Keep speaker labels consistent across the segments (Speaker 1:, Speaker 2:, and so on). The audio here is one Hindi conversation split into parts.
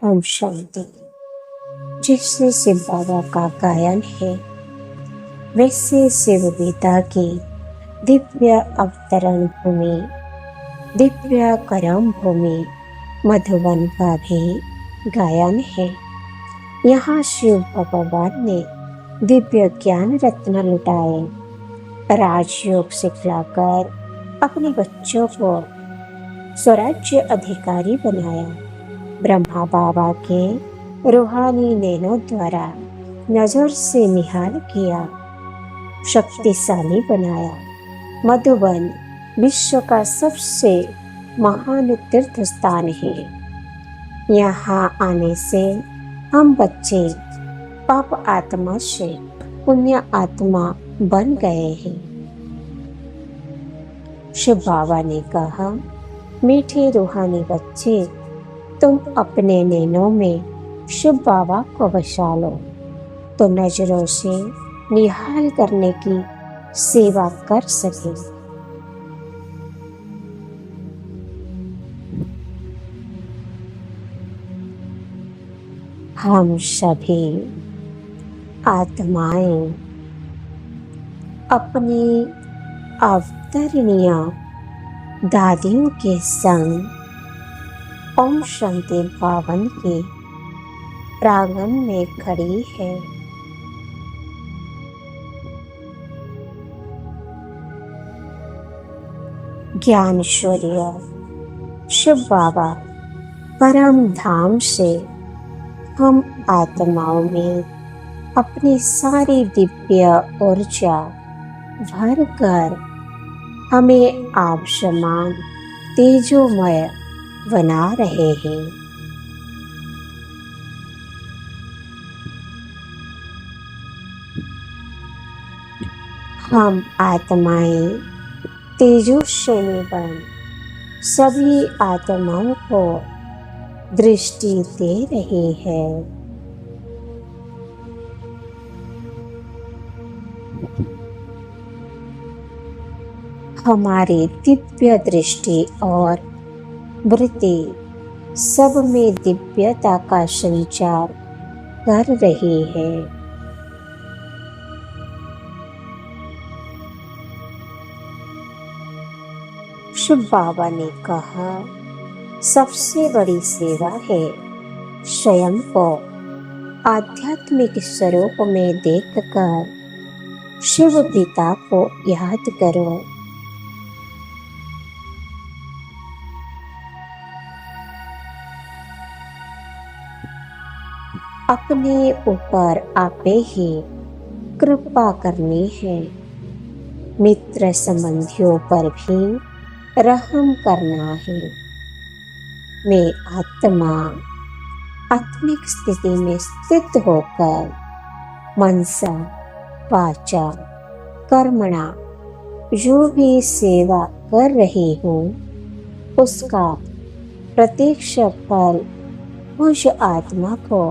Speaker 1: ओम शांति। जिससे शिव बाबा का गायन है वैसे शिव गीता की दिव्य अवतरण भूमि, दिव्य करम भूमि मधुबन का भी गायन है। यहाँ शिव भगवान ने दिव्य ज्ञान रत्न लुटाए, राजयोग सिखलाकर अपने बच्चों को स्वराज्य अधिकारी बनाया। ब्रह्मा बाबा के रूहानी नैनों द्वारा नजर से निहाल किया, शक्तिशाली बनाया। मधुबन विश्व का सबसे महान तीर्थ स्थान है। यहाँ आने से हम बच्चे पाप आत्मा से पुण्य आत्मा बन गए हैं। शिव बाबा ने कहा, मीठे रूहानी बच्चे, तुम अपने नैनों में शिव बाबा को बसा लो तो नजरों से निहाल करने की सेवा कर सके। हम सभी आत्माएं अपनी अवतरणीय दादियों के संग ओम शांति भवन के प्रांगण में खड़ी है। ज्ञान सूर्य शिव बाबा परम धाम से हम आत्माओं में अपनी सारी दिव्य ऊर्जा भरकर हमें आप समान तेजोमय बना रहे हैं। हम आत्माएं तेजस्विनी बन सभी आत्माओं को दृष्टि दे रही है। हमारी दिव्य दृष्टि और वृत्ति सब में दिव्यता का संचार कर रही है। शिव बाबा ने कहा, सबसे बड़ी सेवा है स्वयं को आध्यात्मिक स्वरूप में देखकर शिव पिता को याद करो। अपने ऊपर आपे ही कृपा करनी है, मित्र संबंधियों पर भी रहम करना है। मैं आत्मा आत्मिक स्थिति में स्थित होकर मनसा वाचा कर्मणा जो भी सेवा कर रही हूँ उसका प्रत्यक्ष फल मुझ आत्मा को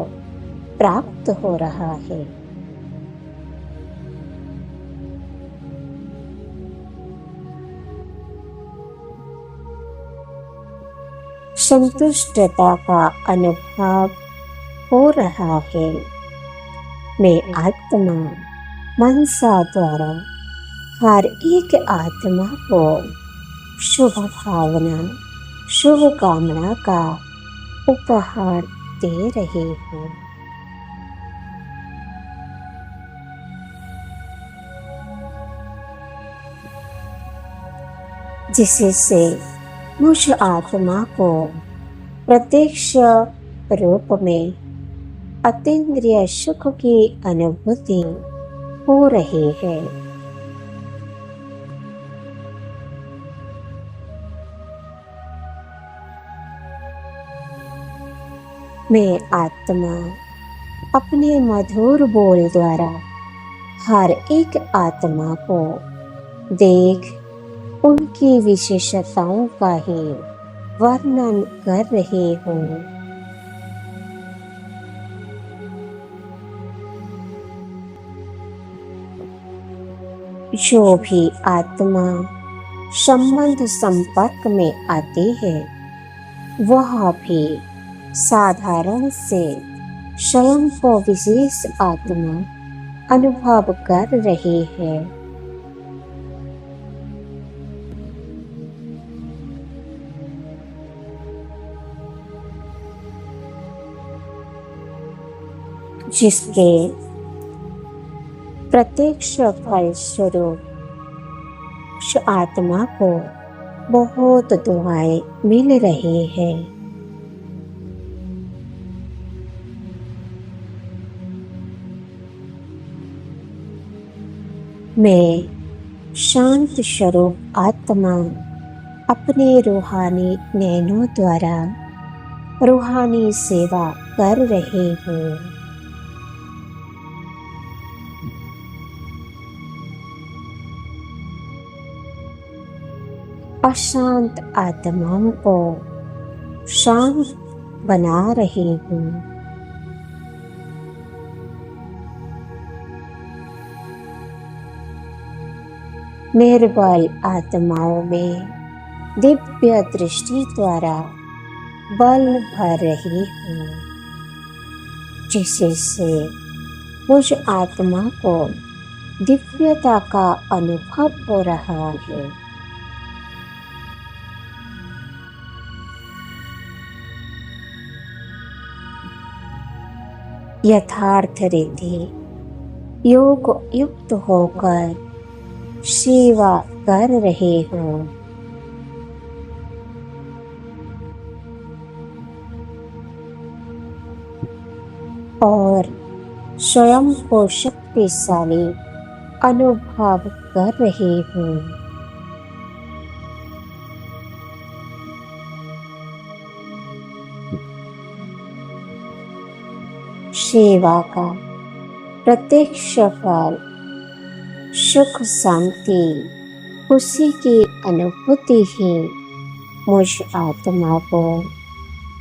Speaker 1: प्राप्त हो रहा है। संतुष्टता का अनुभव हो रहा है। मैं आत्मा मनसा द्वारा हर एक आत्मा को शुभ भावना शुभ कामना का उपहार दे रही हूँ। जिससे मुझ आत्मा को प्रत्यक्ष रूप में अतीन्द्रिय सुख की अनुभूति हो रही है। मैं आत्मा अपने मधुर बोल द्वारा हर एक आत्मा को देख उनकी विशेषताओं का ही वर्णन कर रही हूँ। जो भी आत्मा संबंध संपर्क में आती है वह भी साधारण से स्वयं को विशेष आत्मा अनुभव कर रही है। जिसके प्रत्यक्ष फलस्वरूप उस आत्मा को बहुत दुआएं मिल रही हैं। मैं शांत स्वरूप आत्मा अपने रूहानी नैनों द्वारा रूहानी सेवा कर रही हूँ। अशांत आत्माओं को शांत बना रही हूँ। निर्बल आत्माओं में दिव्य दृष्टि द्वारा बल भर रही हूँ, जिससे मुझ आत्मा को दिव्यता का अनुभव हो रहा है। यथार्थ रीति योग युक्त होकर सेवा कर रहे हूँ। और स्वयं को शक्तिशाली अनुभव कर रही हूँ। सेवा का प्रत्यक्ष फल सुख शांति खुशी की अनुभूति ही मुझ आत्मा को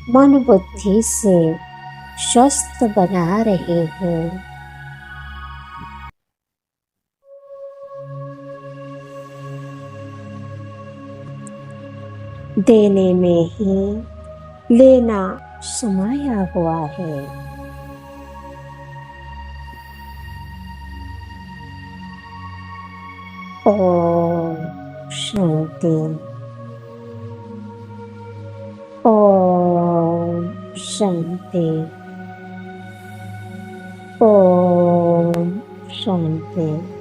Speaker 1: मन बुद्धि से स्वस्थ बना रहे हैं। देने में ही लेना समाया हुआ है। ओम शांति। ओम शांति। ओम शांति।